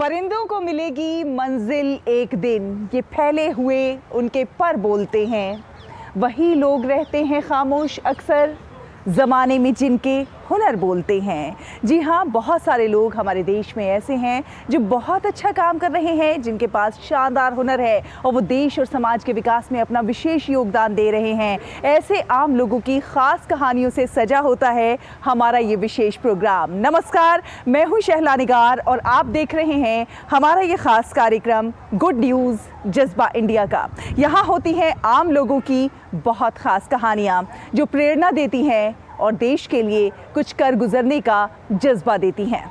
परिंदों को मिलेगी मंजिल एक दिन, ये फैले हुए उनके पर बोलते हैं। वही लोग रहते हैं खामोश अक्सर, ज़माने में जिनके हुनर बोलते हैं। जी हाँ, बहुत सारे लोग हमारे देश में ऐसे हैं जो बहुत अच्छा काम कर रहे हैं, जिनके पास शानदार हुनर है और वो देश और समाज के विकास में अपना विशेष योगदान दे रहे हैं। ऐसे आम लोगों की खास कहानियों से सजा होता है हमारा ये विशेष प्रोग्राम। नमस्कार, मैं हूँ शहला निगार और आप देख रहे हैं हमारा ये खास कार्यक्रम गुड न्यूज़ जज्बा इंडिया का। यहाँ होती हैं आम लोगों की बहुत खास कहानियाँ जो प्रेरणा देती हैं और देश के लिए कुछ कर गुजरने का जज्बा देती हैं।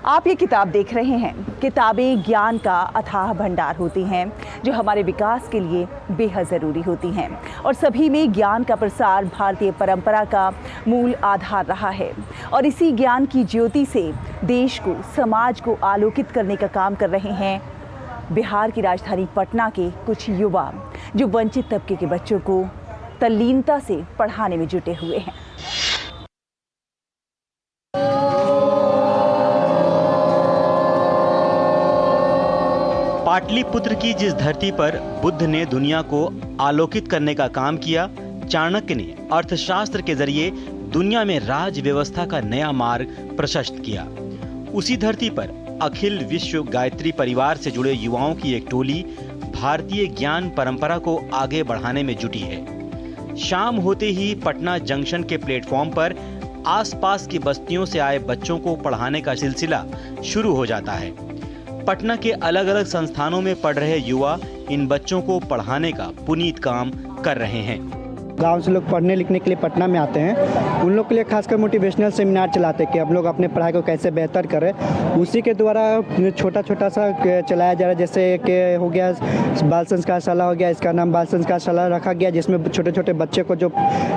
आप ये किताब देख रहे हैं। किताबें ज्ञान का अथाह भंडार होती हैं जो हमारे विकास के लिए बेहद ज़रूरी होती हैं और सभी में ज्ञान का प्रसार भारतीय परंपरा का मूल आधार रहा है और इसी ज्ञान की ज्योति से देश को, समाज को आलोकित करने का काम कर रहे हैं बिहार की राजधानी पटना के कुछ युवा जो वंचित तबके के बच्चों को तल्लीनता से पढ़ाने में जुटे हुए हैं। पाटलिपुत्र की जिस धरती पर बुद्ध ने दुनिया को आलोकित करने का काम किया, चाणक्य ने अर्थशास्त्र के जरिए दुनिया में राज व्यवस्था का नया मार्ग प्रशस्त किया। उसी धरती पर अखिल विश्व गायत्री परिवार से जुड़े युवाओं की एक टोली भारतीय ज्ञान परंपरा को आगे बढ़ाने में जुटी है। शाम होते ही पटना जंक्शन के प्लेटफॉर्म पर आसपास की बस्तियों से आए बच्चों को पढ़ाने का सिलसिला शुरू हो जाता है। पटना के अलग अलग संस्थानों में पढ़ रहे युवा इन बच्चों को पढ़ाने का पुनीत काम कर रहे हैं। गांव से लोग पढ़ने लिखने के लिए पटना में आते हैं, उन लोग के लिए खासकर मोटिवेशनल सेमिनार चलाते हैं कि हम लोग अपने पढ़ाई को कैसे बेहतर करें। उसी के द्वारा छोटा छोटा सा चलाया जा रहा है, जैसे कि हो गया बाल संस्कारशाला हो गया, इसका नाम बाल संस्कारशाला रखा गया, जिसमें छोटे छोटे बच्चे को जो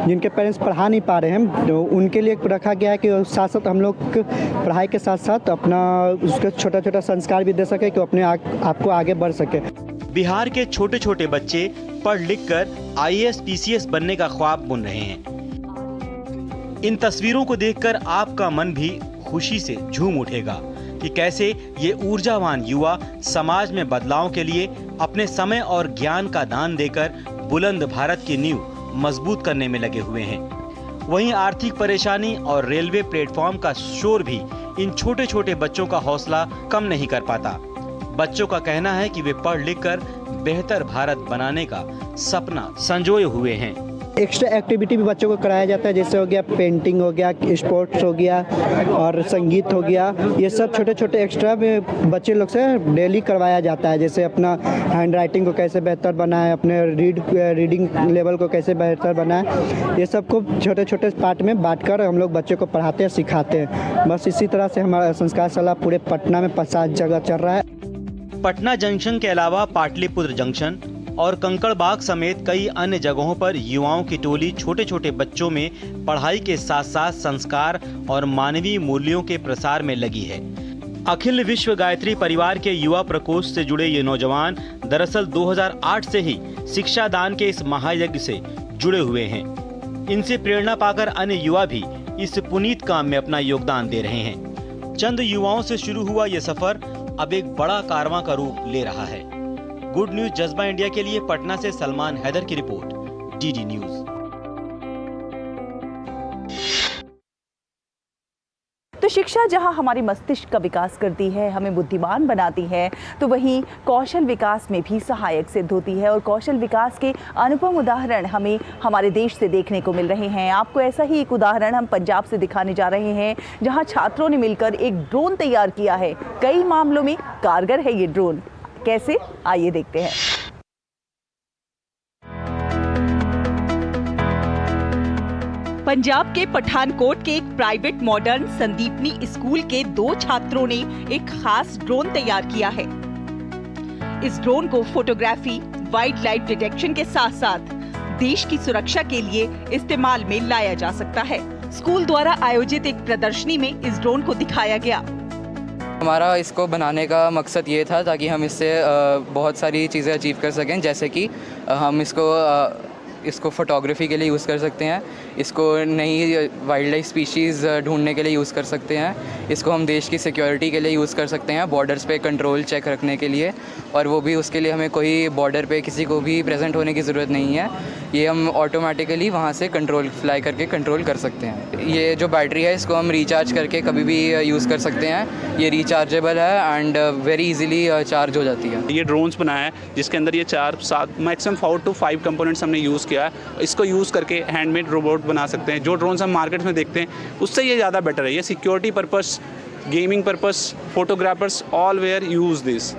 जिनके पेरेंट्स पढ़ा नहीं पा रहे हैं तो उनके लिए रखा गया है कि साथ साथ हम लोग पढ़ाई के साथ साथ अपना उसका छोटा छोटा संस्कार भी दे सके कि अपने आपको आगे बढ़ सके। बिहार के छोटे छोटे बच्चे पढ़ लिख कर IAS PCS बनने का ख्वाब बुन रहे हैं। इन तस्वीरों को देखकर आपका मन भी खुशी से झूम उठेगा कि कैसे ये ऊर्जावान युवा समाज में बदलाव के लिए अपने समय और ज्ञान का दान देकर बुलंद भारत की नींव मजबूत करने में लगे हुए हैं। वहीं आर्थिक परेशानी और रेलवे प्लेटफॉर्म का शोर भी इन छोटे छोटे बच्चों का हौसला कम नहीं कर पाता। बच्चों का कहना है कि वे पढ़ लिख कर बेहतर भारत बनाने का सपना संजोए हुए हैं। एक्स्ट्रा एक्टिविटी भी बच्चों को कराया जाता है, जैसे हो गया पेंटिंग हो गया, स्पोर्ट्स हो गया और संगीत हो गया। ये सब छोटे छोटे एक्स्ट्रा में बच्चे लोग से डेली करवाया जाता है, जैसे अपना हैंड राइटिंग को कैसे बेहतर बनाए, अपने रीडिंग लेवल को कैसे बेहतर बनाए। ये सब को छोटे छोटे पार्ट में बांटकर हम लोग बच्चों को पढ़ाते हैं, सिखाते हैं। बस इसी तरह से हमारा संस्कारशाला पूरे पटना में 50 जगह चल रहा है। पटना जंक्शन के अलावा पाटलिपुत्र जंक्शन और कंकड़बाग समेत कई अन्य जगहों पर युवाओं की टोली छोटे छोटे बच्चों में पढ़ाई के साथ साथ संस्कार और मानवीय मूल्यों के प्रसार में लगी है। अखिल विश्व गायत्री परिवार के युवा प्रकोष्ठ से जुड़े ये नौजवान दरअसल 2008 से ही शिक्षा दान के इस महायज्ञ से जुड़े हुए हैं। इनसे प्रेरणा पाकर अन्य युवा भी इस पुनीत काम में अपना योगदान दे रहे हैं। चंद युवाओं से शुरू हुआ ये सफर अब एक बड़ा कारवां का रूप ले रहा है। गुड न्यूज जज्बा इंडिया के लिए पटना से सलमान हैदर की रिपोर्ट, DD न्यूज। तो शिक्षा जहां हमारे मस्तिष्क का विकास करती है, हमें बुद्धिमान बनाती है, तो वहीं कौशल विकास में भी सहायक सिद्ध होती है और कौशल विकास के अनुपम उदाहरण हमें हमारे देश से देखने को मिल रहे हैं। आपको ऐसा ही एक उदाहरण हम पंजाब से दिखाने जा रहे हैं, जहां छात्रों ने मिलकर एक ड्रोन तैयार किया है। कई मामलों में कारगर है ये ड्रोन। कैसे, आइए देखते हैं। पंजाब के पठानकोट के एक प्राइवेट मॉडर्न संदीपनी स्कूल के 2 छात्रों ने एक खास ड्रोन तैयार किया है। इस ड्रोन को फोटोग्राफी, वाइल्ड लाइफ डिटेक्शन के साथ साथ देश की सुरक्षा के लिए इस्तेमाल में लाया जा सकता है। स्कूल द्वारा आयोजित एक प्रदर्शनी में इस ड्रोन को दिखाया गया। हमारा इसको बनाने का मकसद ये था ताकि हम इससे बहुत सारी चीज़ें अचीव कर सकें, जैसे कि हम इसको इसको फोटोग्राफी के लिए यूज़ कर सकते हैं, इसको नई वाइल्ड लाइफ स्पीशीज़ ढूंढने के लिए यूज़ कर सकते हैं, इसको हम देश की सिक्योरिटी के लिए यूज़ कर सकते हैं, बॉर्डर्स पे कंट्रोल चेक रखने के लिए, और वो भी उसके लिए हमें कोई बॉर्डर पे किसी को भी प्रेजेंट होने की ज़रूरत नहीं है। ये हम ऑटोमेटिकली वहाँ से फ्लाई करके कंट्रोल कर सकते हैं। ये जो बैटरी है इसको हम रिचार्ज करके कभी भी यूज़ कर सकते हैं। ये रिचार्जेबल है एंड वेरी इजीली चार्ज हो जाती है। ये ड्रोन्स बनाया है जिसके अंदर ये 4-7 मैक्सिमम 4 to 5 कंपोनेंट्स हमने यूज़ किया है। इसको यूज़ करके हैंडमेड रोबोट बना सकते हैं। जो ड्रोन्स हम मार्केट में देखते हैं उससे ये ज़्यादा बेटर है। ये security purpose, gaming purpose, photographers all where use this.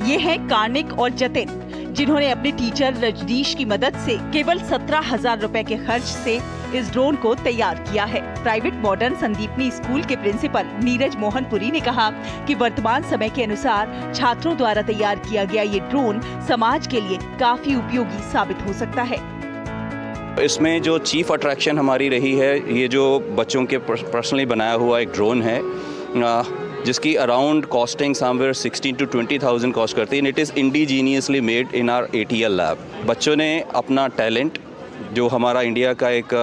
ये है कार्निक और जतिन, जिन्होंने अपने टीचर रजनीश की मदद से केवल 17,000 रुपए के खर्च से इस ड्रोन को तैयार किया है। प्राइवेट मॉडर्न संदीपनी स्कूल के प्रिंसिपल नीरज मोहनपुरी ने कहा कि वर्तमान समय के अनुसार छात्रों द्वारा तैयार किया गया ये ड्रोन समाज के लिए काफी उपयोगी साबित हो सकता है। इसमें जो चीफ अट्रैक्शन हमारी रही है, ये जो बच्चों के पर्सनली बनाया हुआ एक ड्रोन है जिसकी around costing somewhere 16 to 20,000 cost करती है। It is indigenously made in our ATL lab. बच्चों ने अपना टैलेंट, जो हमारा इंडिया का एक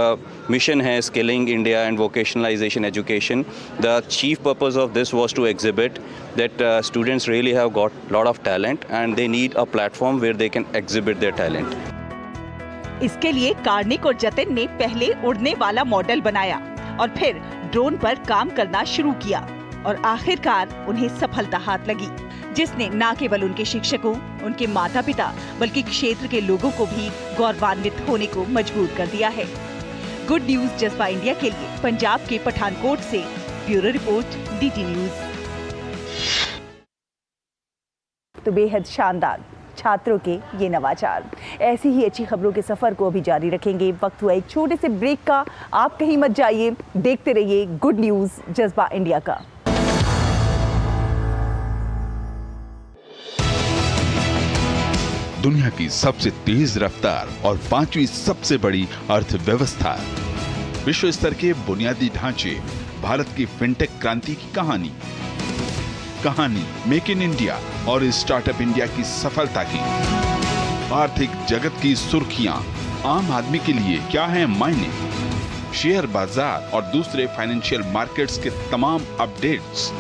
मिशन है, skilling India and vocationalisation education, the chief purpose of this was to exhibit that students really have got lot of talent and they need a platform where they can exhibit their talent. इसके लिए कार्निक और जतिन ने पहले उड़ने वाला model बनाया और फिर ड्रोन पर काम करना शुरू किया और आखिरकार उन्हें सफलता हाथ लगी, जिसने न केवल उनके शिक्षकों, उनके माता पिता, बल्कि क्षेत्र के लोगों को भी गौरवान्वित होने को मजबूर कर दिया है। गुड न्यूज जज्बा इंडिया के लिए पंजाब के पठानकोट से ब्यूरो रिपोर्ट DT न्यूज। तो बेहद शानदार छात्रों के ये नवाचार। ऐसी ही अच्छी खबरों के सफर को अभी जारी रखेंगे। वक्त हुआ एक छोटे से ब्रेक का, आप कहीं मत जाइए, देखते रहिए गुड न्यूज जज्बा इंडिया का। दुनिया की सबसे तेज रफ्तार और 5वीं सबसे बड़ी अर्थव्यवस्था, विश्व स्तर के बुनियादी ढांचे, भारत की फिनटेक क्रांति की कहानी मेक इन इंडिया और स्टार्टअप इंडिया की सफलता की, आर्थिक जगत की सुर्खियां, आम आदमी के लिए क्या है मायने, शेयर बाजार और दूसरे फाइनेंशियल मार्केट्स के तमाम अपडेट्स,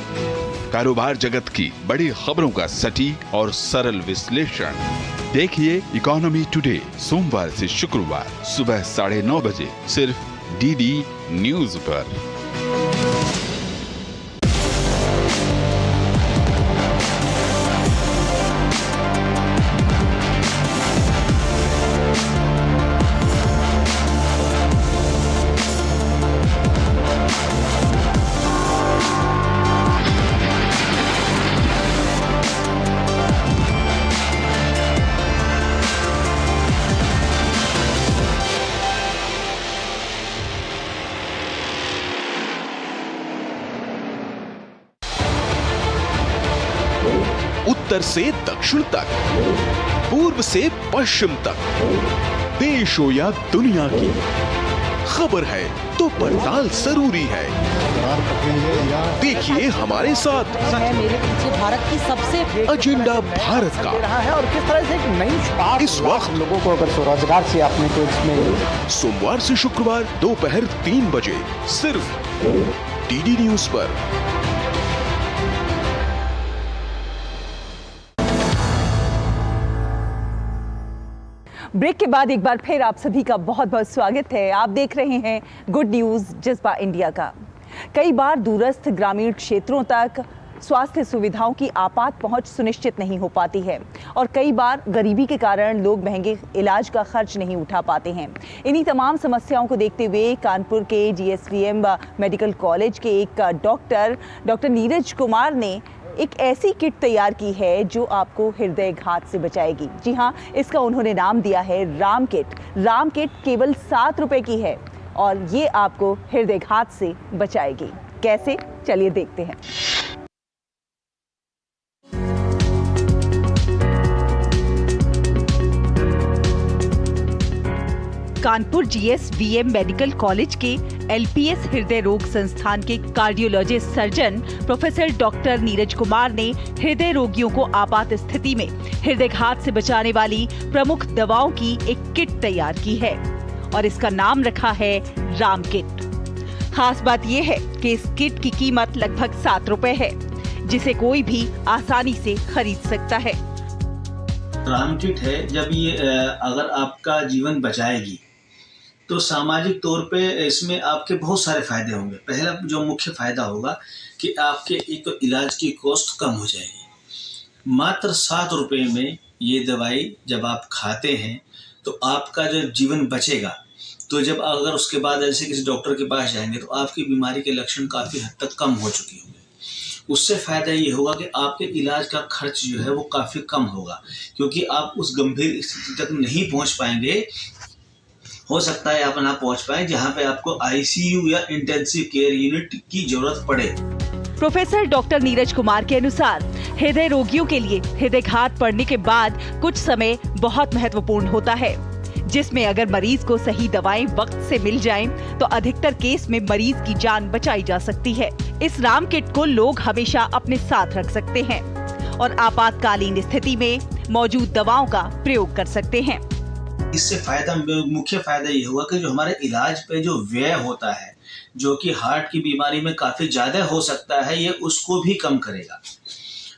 कारोबार जगत की बड़ी खबरों का सटीक और सरल विश्लेषण। देखिए इकोनॉमी टुडे सोमवार से शुक्रवार सुबह 9:30 बजे सिर्फ DD न्यूज पर। उत्तर से दक्षिण तक, पूर्व से पश्चिम तक, देश हो या दुनिया की खबर है तो पड़ताल जरूरी है। देखिए हमारे साथ मेरे पीछे भारत की सबसे एजेंडा भारत का है और किस तरह से एक नई शुरुआत इस वक्त लोगों को अगर स्वरोजगार से आपने तो इसमें सोमवार से शुक्रवार दोपहर 3 बजे सिर्फ DD न्यूज पर। ब्रेक के बाद एक बार फिर आप सभी का बहुत बहुत स्वागत है। आप देख रहे हैं गुड न्यूज जज्बा इंडिया का। कई बार दूरस्थ ग्रामीण क्षेत्रों तक स्वास्थ्य सुविधाओं की आपात पहुंच सुनिश्चित नहीं हो पाती है और कई बार गरीबी के कारण लोग महंगे इलाज का खर्च नहीं उठा पाते हैं। इन्हीं तमाम समस्याओं को देखते हुए कानपुर के GSVM मेडिकल कॉलेज के एक डॉक्टर नीरज कुमार ने एक ऐसी किट तैयार की है जो आपको हृदयघात से बचाएगी। जी हाँ, इसका उन्होंने नाम दिया है राम किट। राम किट केवल 7 रुपए की है और ये आपको हृदयघात से बचाएगी। कैसे, चलिए देखते हैं। कानपुर GSVM मेडिकल कॉलेज के LPS हृदय रोग संस्थान के cardiologist surgeon professor doctor Neeraj Kumar ने हृदय रोगियों को आपात स्थिति में हृदयघात से बचाने वाली प्रमुख दवाओं की एक किट तैयार की है और इसका नाम रखा है राम किट। खास बात यह है कि इस किट की कीमत लगभग 7 रुपए है, जिसे कोई भी आसानी से खरीद सकता है। राम किट है, जब ये अगर आपका जीवन बचाएगी तो सामाजिक तौर पे इसमें आपके बहुत सारे फायदे होंगे। पहला जो मुख्य फायदा होगा कि आपके एक तो इलाज की कॉस्ट कम हो जाएगी। मात्र 7 रुपए में ये दवाई जब आप खाते हैं तो आपका जो जीवन बचेगा। तो जब अगर उसके बाद ऐसे किसी डॉक्टर के पास जाएंगे तो आपकी बीमारी के लक्षण काफ़ी हद तक कम हो चुके होंगे। उससे फ़ायदा ये होगा कि आपके इलाज का खर्च जो है वो काफ़ी कम होगा, क्योंकि आप उस गंभीर स्थिति तक नहीं पहुंच पाएंगे। हो सकता है आप ना पहुंच पाए जहां पे आपको ICU या इंटेंसिव केयर यूनिट की जरूरत पड़े। प्रोफेसर डॉक्टर नीरज कुमार के अनुसार हृदय रोगियों के लिए हृदयघात पड़ने के बाद कुछ समय बहुत महत्वपूर्ण होता है, जिसमें अगर मरीज को सही दवाएं वक्त से मिल जाएं, तो अधिकतर केस में मरीज की जान बचाई जा सकती है। इस राम किट को लोग हमेशा अपने साथ रख सकते हैं और आपातकालीन स्थिति में मौजूद दवाओं का प्रयोग कर सकते हैं। इससे मुख्य फायदा ये होगा कि जो हमारे इलाज पे जो व्यय होता है, जो कि हार्ट की बीमारी में काफी ज्यादा हो सकता है, ये उसको भी कम करेगा।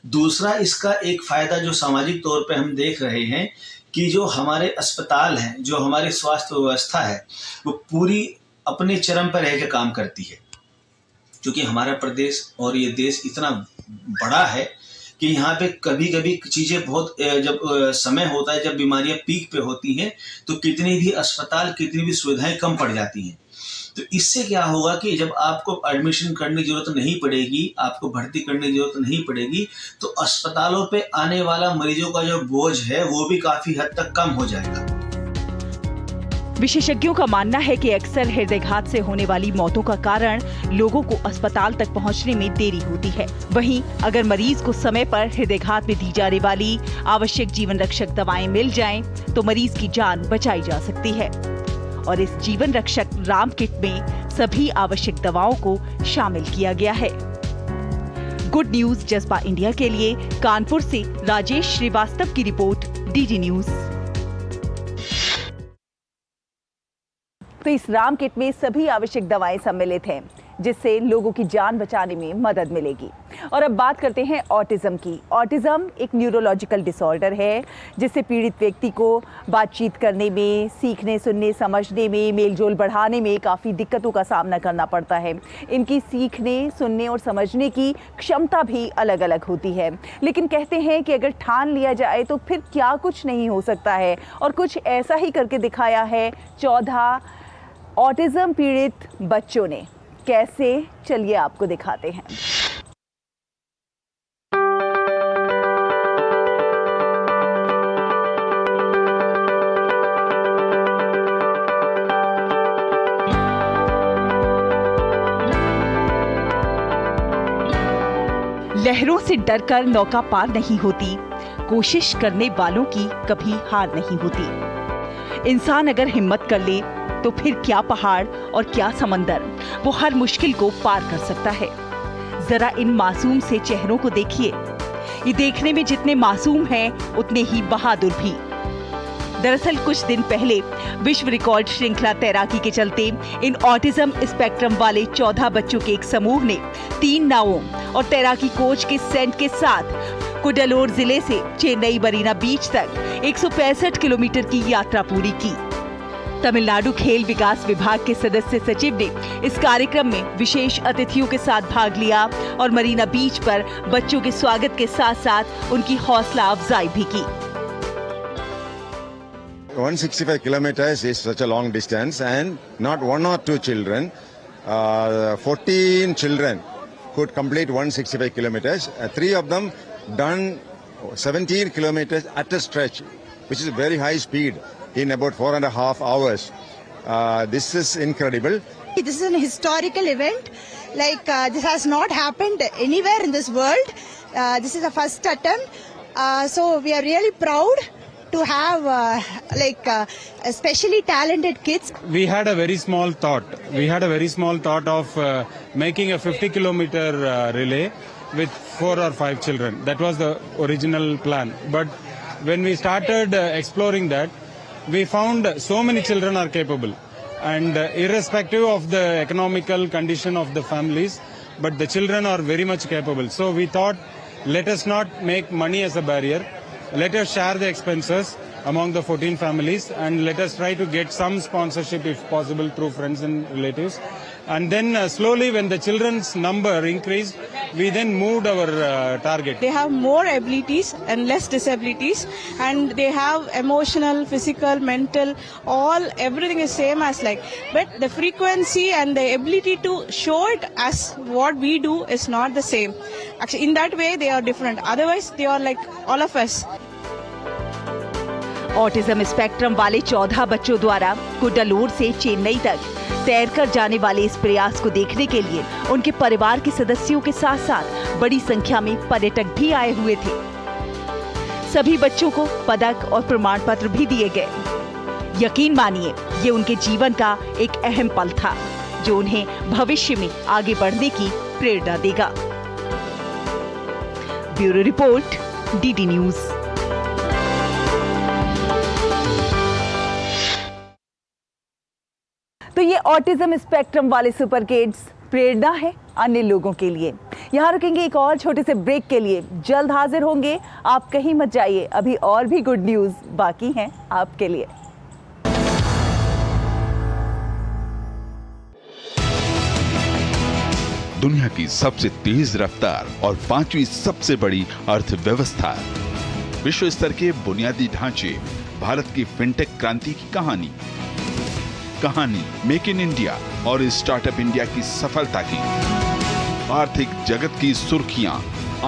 दूसरा इसका एक फायदा जो सामाजिक तौर पे हम देख रहे हैं कि जो हमारे अस्पताल हैं, जो हमारी स्वास्थ्य व्यवस्था है, वो पूरी अपने चरम पर रह के काम करती है। क्योंकि हमारा प्रदेश और ये देश इतना बड़ा है कि यहाँ पे कभी कभी चीज़ें बहुत जब समय होता है, जब बीमारियाँ पीक पे होती हैं, तो कितनी भी अस्पताल, कितनी भी सुविधाएं कम पड़ जाती हैं। तो इससे क्या होगा कि जब आपको एडमिशन करने की जरूरत नहीं पड़ेगी, आपको भर्ती करने की जरूरत नहीं पड़ेगी, तो अस्पतालों पे आने वाला मरीजों का जो बोझ है वो भी काफ़ी हद तक कम हो जाएगा। विशेषज्ञों का मानना है कि अक्सर हृदयघात से होने वाली मौतों का कारण लोगों को अस्पताल तक पहुंचने में देरी होती है। वहीं अगर मरीज को समय पर हृदयघात में दी जाने वाली आवश्यक जीवन रक्षक दवाएं मिल जाएं, तो मरीज की जान बचाई जा सकती है। और इस जीवन रक्षक राम किट में सभी आवश्यक दवाओं को शामिल किया गया है। गुड न्यूज जज्बा इंडिया के लिए कानपुर से राजेश श्रीवास्तव की रिपोर्ट, DD न्यूज। तो इस राम किट में सभी आवश्यक दवाएं सम्मिलित हैं, जिससे लोगों की जान बचाने में मदद मिलेगी। और अब बात करते हैं ऑटिज्म की। ऑटिज्म एक न्यूरोलॉजिकल डिसऑर्डर है, जिससे पीड़ित व्यक्ति को बातचीत करने में, सीखने, सुनने, समझने में, मेलजोल बढ़ाने में काफ़ी दिक्कतों का सामना करना पड़ता है। इनकी सीखने, सुनने और समझने की क्षमता भी अलग अलग होती है। लेकिन कहते हैं कि अगर ठान लिया जाए तो फिर क्या कुछ नहीं हो सकता है, और कुछ ऐसा ही करके दिखाया है 14 ऑटिज्म पीड़ित बच्चों ने। कैसे, चलिए आपको दिखाते हैं। लहरों से डरकर नौका पार नहीं होती, कोशिश करने वालों की कभी हार नहीं होती। इंसान अगर हिम्मत कर ले तो फिर क्या पहाड़ और क्या समंदर, वो हर मुश्किल को पार कर सकता है। जरा इन मासूम से चेहरों को देखिए। ये देखने में जितने मासूम हैं, उतने ही बहादुर भी। दरअसल कुछ दिन पहले विश्व रिकॉर्ड श्रृंखला तैराकी के चलते इन ऑटिज्म स्पेक्ट्रम वाले 14 बच्चों के एक समूह ने 3 नावों और तैराकी कोच के सेंट के साथ कुडालोर जिले से चेन्नई मरीना बीच तक 165 किलोमीटर की यात्रा पूरी की। तमिलनाडु खेल विकास विभाग के सदस्य सचिव ने इस कार्यक्रम में विशेष अतिथियों के साथ भाग लिया और मरीना बीच पर बच्चों के स्वागत के साथ साथ उनकी हौसला अफजाई भी की। 165 kilometers is such a long distance, and not 1 or 2 children, 14 children could complete 165 kilometers. 3 of them done 17 kilometers at a stretch, which is very high speed in about 4.5 hours. This is incredible. This is an historical event. This has not happened anywhere in this world. This is the first attempt. So we are really proud to have especially talented kids. We had a very small thought of making a 50-kilometer relay with 4 or 5 children. That was the original plan. But when we started exploring that, we found so many children are capable. And irrespective of the economical condition of the families, but the children are very much capable. So we thought, let us not make money as a barrier. Let us share the expenses among the 14 families and let us try to get some sponsorship if possible through friends and relatives. And then slowly when the children's number increased, we then moved our target. They have more abilities and less disabilities, and they have emotional, physical, mental, everything is same as but the frequency and the ability to show it as what we do is not the same. Actually, in that way they are different. Otherwise they are like all of us. Autism spectrum वाले 14 बच्चों द्वारा कुड्डालोर से चेन्नई तक तैरकर जाने वाले इस प्रयास को देखने के लिए उनके परिवार के सदस्यों के साथ साथ बड़ी संख्या में पर्यटक भी आए हुए थे। सभी बच्चों को पदक और प्रमाण पत्र भी दिए गए। यकीन मानिए, ये उनके जीवन का एक अहम पल था जो उन्हें भविष्य में आगे बढ़ने की प्रेरणा देगा। Bureau report, DD news. तो ये ऑटिज्म स्पेक्ट्रम वाले सुपर किड्स प्रेरणा है अन्य लोगों के लिए। यहाँ रुकेंगे एक और छोटे से ब्रेक के लिए, जल्द हाजिर होंगे। आप कहीं मत जाइए, अभी और भी गुड न्यूज़ बाकी हैं आपके लिए। दुनिया की सबसे तेज रफ्तार और 5वीं सबसे बड़ी अर्थव्यवस्था, विश्व स्तर के बुनियादी ढांचे, भारत की फिनटेक क्रांति की कहानी मेक इन इंडिया और स्टार्टअप इंडिया की सफलता की। आर्थिक जगत की सुर्खियां,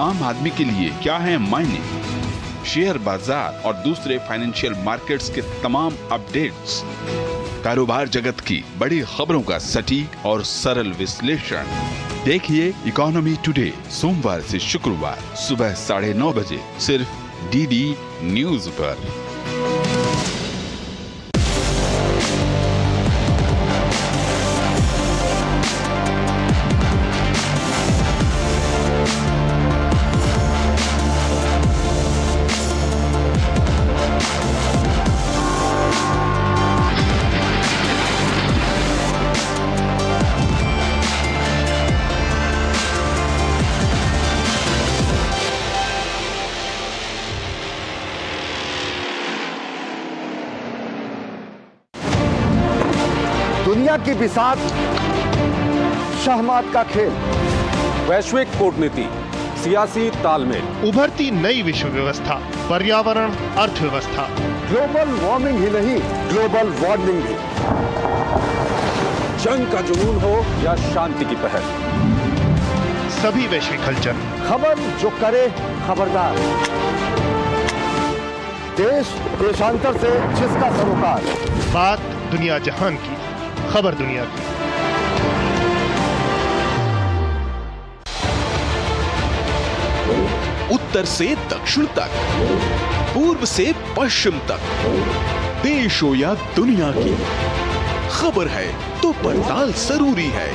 आम आदमी के लिए क्या है मायने, शेयर बाजार और दूसरे फाइनेंशियल मार्केट्स के तमाम अपडेट्स, कारोबार जगत की बड़ी खबरों का सटीक और सरल विश्लेषण। देखिए इकोनॉमी टुडे सोमवार से शुक्रवार सुबह 9:30 बजे सिर्फ डीडी न्यूज पर। दुनिया की बिसात, शहमात का खेल, वैश्विक कूटनीति, सियासी तालमेल, उभरती नई विश्व व्यवस्था, पर्यावरण, अर्थव्यवस्था, ग्लोबल वार्मिंग ही नहीं, ग्लोबल वार्मिंग भी, जंग का जुनून हो या शांति की पहल, सभी वैश्विक हलचल, खबर जो करे खबरदार, देश देशांतर से जिसका सरोकार, बात दुनिया जहान की, खबर दुनिया की। उत्तर से दक्षिण तक, पूर्व से पश्चिम तक, देश हो या दुनिया की, खबर है तो पड़ताल जरूरी है।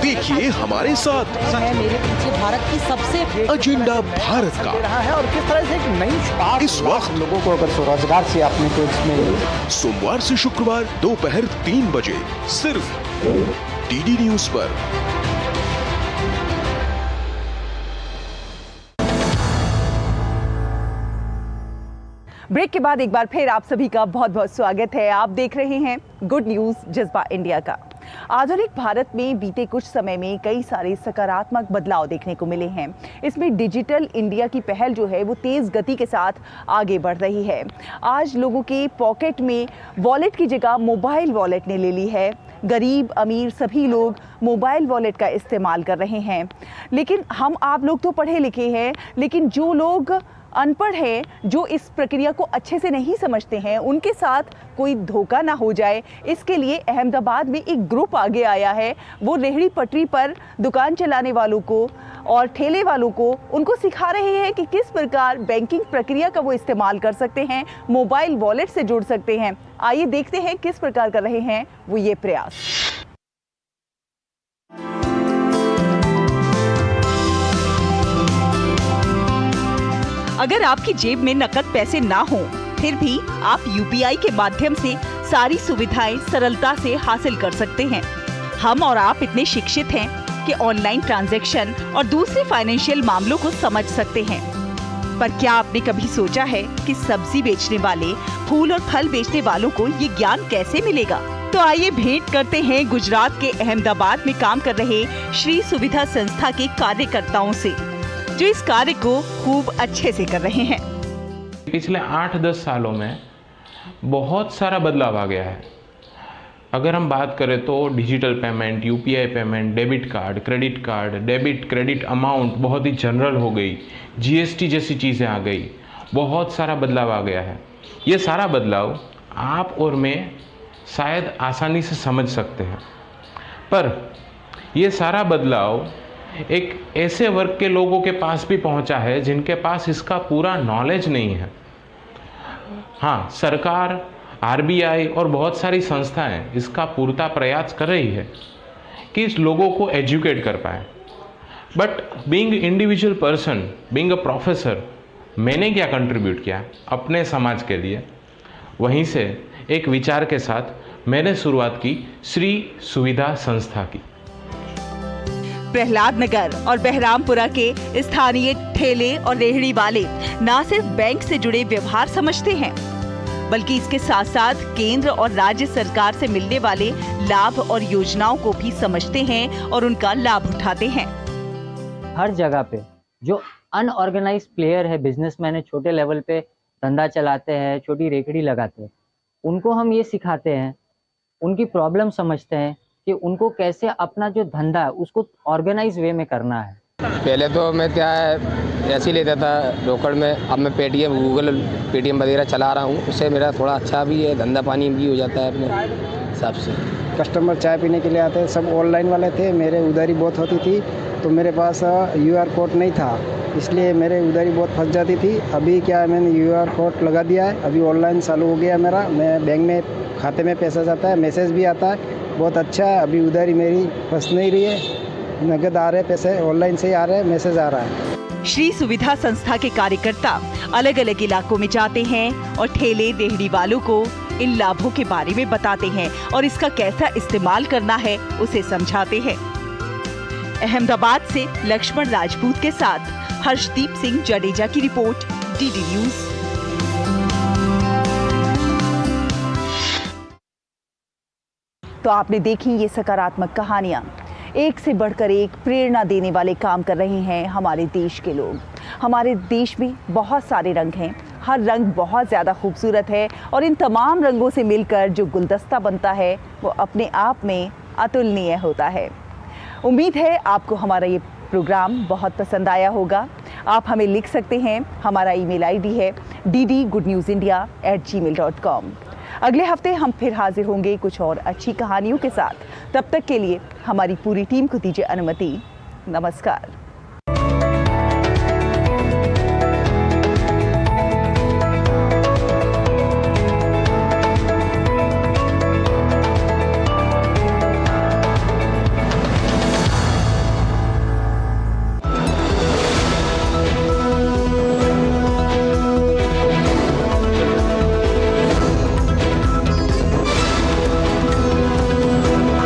देखिए हमारे साथ मेरे पीछे भारत की सबसे एजेंडा भारत का है और किस तरह से एक नई शुरुआत इस वक्त लोगों को अगर स्वरोजगार से आपने तो इसमें सोमवार से शुक्रवार दोपहर 3 बजे सिर्फ डीडी न्यूज पर। ब्रेक के बाद एक बार फिर आप सभी का बहुत बहुत स्वागत है। आप देख रहे हैं गुड न्यूज़ जज्बा इंडिया का। आधुनिक भारत में बीते कुछ समय में कई सारे सकारात्मक बदलाव देखने को मिले हैं। इसमें डिजिटल इंडिया की पहल जो है वो तेज़ गति के साथ आगे बढ़ रही है। आज लोगों के पॉकेट में वॉलेट की जगह मोबाइल वॉलेट ने ले ली है। गरीब अमीर सभी लोग मोबाइल वॉलेट का इस्तेमाल कर रहे हैं। लेकिन हम आप लोग तो पढ़े लिखे हैं, लेकिन जो लोग अनपढ़ हैं, जो इस प्रक्रिया को अच्छे से नहीं समझते हैं, उनके साथ कोई धोखा ना हो जाए, इसके लिए अहमदाबाद में एक ग्रुप आगे आया है। वो रेहड़ी पटरी पर दुकान चलाने वालों को और ठेले वालों को उनको सिखा रहे हैं कि किस प्रकार बैंकिंग प्रक्रिया का वो इस्तेमाल कर सकते हैं, मोबाइल वॉलेट से जुड़ सकते हैं। आइए देखते हैं किस प्रकार कर रहे हैं वो ये प्रयास। अगर आपकी जेब में नकद पैसे ना हो, फिर भी आप यूपीआई के माध्यम से सारी सुविधाएं सरलता से हासिल कर सकते हैं। हम और आप इतने शिक्षित हैं कि ऑनलाइन ट्रांजैक्शन और दूसरे फाइनेंशियल मामलों को समझ सकते हैं। पर क्या आपने कभी सोचा है कि सब्जी बेचने वाले, फूल और फल बेचने वालों को ये ज्ञान कैसे मिलेगा? तो आइए भेंट करते हैं गुजरात के अहमदाबाद में काम कर रहे श्री सुविधा संस्था के कार्यकर्ताओं से, जो इस कार्य को खूब अच्छे से कर रहे हैं। पिछले 8-10 सालों में बहुत सारा बदलाव आ गया है। अगर हम बात करें तो digital payment, UPI payment, debit card, debit credit amount बहुत ही जनरल हो गई, जीएसटी जैसी चीज़ें आ गई, बहुत सारा बदलाव आ गया है। ये सारा बदलाव आप और मैं शायद आसानी से समझ सकते हैं, पर ये सारा बदलाव एक ऐसे वर्ग के लोगों के पास भी पहुंचा है जिनके पास इसका पूरा नॉलेज नहीं है। हाँ, सरकार, आरबीआई और बहुत सारी संस्थाएं इसका पूर्ता प्रयास कर रही है कि इस लोगों को एजुकेट कर पाए। But being individual person, being a professor, मैंने क्या कंट्रीब्यूट किया अपने समाज के लिए, वहीं से एक विचार के साथ मैंने शुरुआत की श्री सुविधा संस्था की। प्रहलाद नगर और बहरामपुरा के स्थानीय ठेले और रेहड़ी वाले न सिर्फ बैंक से जुड़े व्यवहार समझते हैं, बल्कि इसके साथ साथ केंद्र और राज्य सरकार से मिलने वाले लाभ और योजनाओं को भी समझते हैं और उनका लाभ उठाते हैं। हर जगह पे जो अनऑर्गेनाइज्ड प्लेयर है, बिजनेसमैन है, छोटे लेवल पे धंधा चलाते हैं, छोटी रेकड़ी लगाते हैं, उनको हम ये सिखाते हैं, उनकी प्रॉब्लम समझते हैं कि उनको कैसे अपना जो धंधा है उसको ऑर्गेनाइज वे में करना है। पहले तो मैं क्या है ऐसे ही लेता था रोकड़ में, अब मैं पेटीएम, गूगल पेटीएम वगैरह चला रहा हूँ, उससे मेरा थोड़ा अच्छा भी है, धंधा पानी भी हो जाता है अपने हिसाब से। कस्टमर चाय पीने के लिए आते हैं, सब ऑनलाइन वाले थे, मेरे उधारी बहुत होती थी, तो मेरे पास यूआर कोड नहीं था, इसलिए मेरे उधारी बहुत फंस जाती थी। अभी क्या है, मैंने यूआर कोड लगा दिया है, अभी ऑनलाइन चालू हो गया मेरा, मैं बैंक में खाते में पैसा जाता है, मैसेज भी आता है, बहुत अच्छा है। अभी उधारी मेरी फंस नहीं रही है, नगद आ रहे पैसे, ऑनलाइन से ही आ रहे हैं, मैसेज आ रहा है। श्री सुविधा संस्था के कार्यकर्ता अलग अलग इलाकों में जाते हैं और ठेले रेहड़ी वालों को इन लाभों के बारे में बताते हैं और इसका कैसा इस्तेमाल करना है उसे समझाते हैं। अहमदाबाद से लक्ष्मण राजपूत के साथ हर्षदीप सिंह जडेजा की रिपोर्ट, डीडी न्यूज। तो आपने देखी ये सकारात्मक कहानियां, एक से बढ़कर एक प्रेरणा देने वाले काम कर रहे हैं हमारे देश के लोग। हमारे देश में बहुत सारे रंग हैं, हर रंग बहुत ज़्यादा खूबसूरत है और इन तमाम रंगों से मिलकर जो गुलदस्ता बनता है वो अपने आप में अतुलनीय होता है। उम्मीद है आपको हमारा ये प्रोग्राम बहुत पसंद आया होगा। आप हमें लिख सकते हैं, हमारा ईमेल आईडी है ddgoodnewsindia@gmail.com। अगले हफ्ते हम फिर हाजिर होंगे कुछ और अच्छी कहानियों के साथ। तब तक के लिए हमारी पूरी टीम को दीजिए अनुमति। नमस्कार।